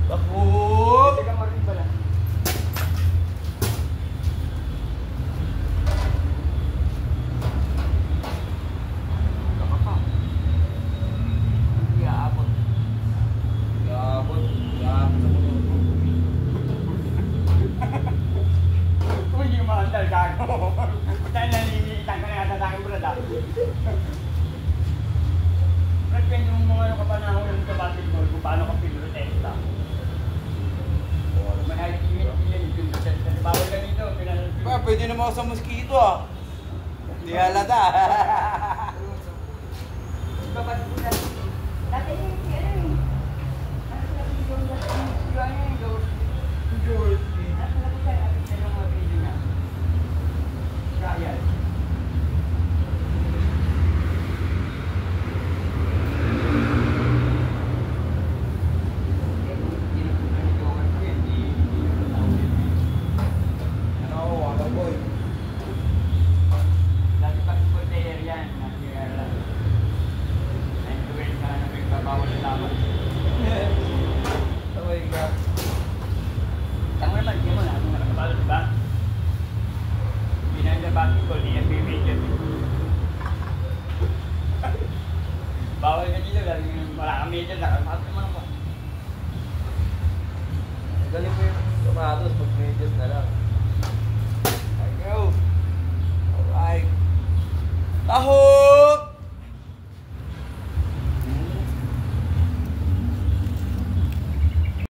Bakbo! Teka mo rin pala. Iyaabot. Iyaabot. Iyaabot sa motor ko. Kung hindi mo maandal, gago. Pagkain na nililitan ka na yata sa akin, brad. Brad, pwede mo mga kapanahon yung sa basketball kung paano ka pinrotesta. May height limit yan, yung pinrotesta. Bawal ka dito, pinrotesta. Ba, pwede naman ako sa mosquito ah. Hindi halata. Babad ko na. Dati ano eh. Ano sila yung George. Ano sila ko sa'yo, apit na yung mga video niya. Trial. Ano ako, water boy. Dati basketball player yan. Nag-aaral. 9-12 ka na nagbabawal sa laban. Sabay ka. Tama naman, hindi mo na. Kung nakakabalo, diba? Behind the basketball, di NBA major. Bawal ka dito, dahil wala kang major, nakapasok naman ako. Galing mo yung sapatos pag medias na lang.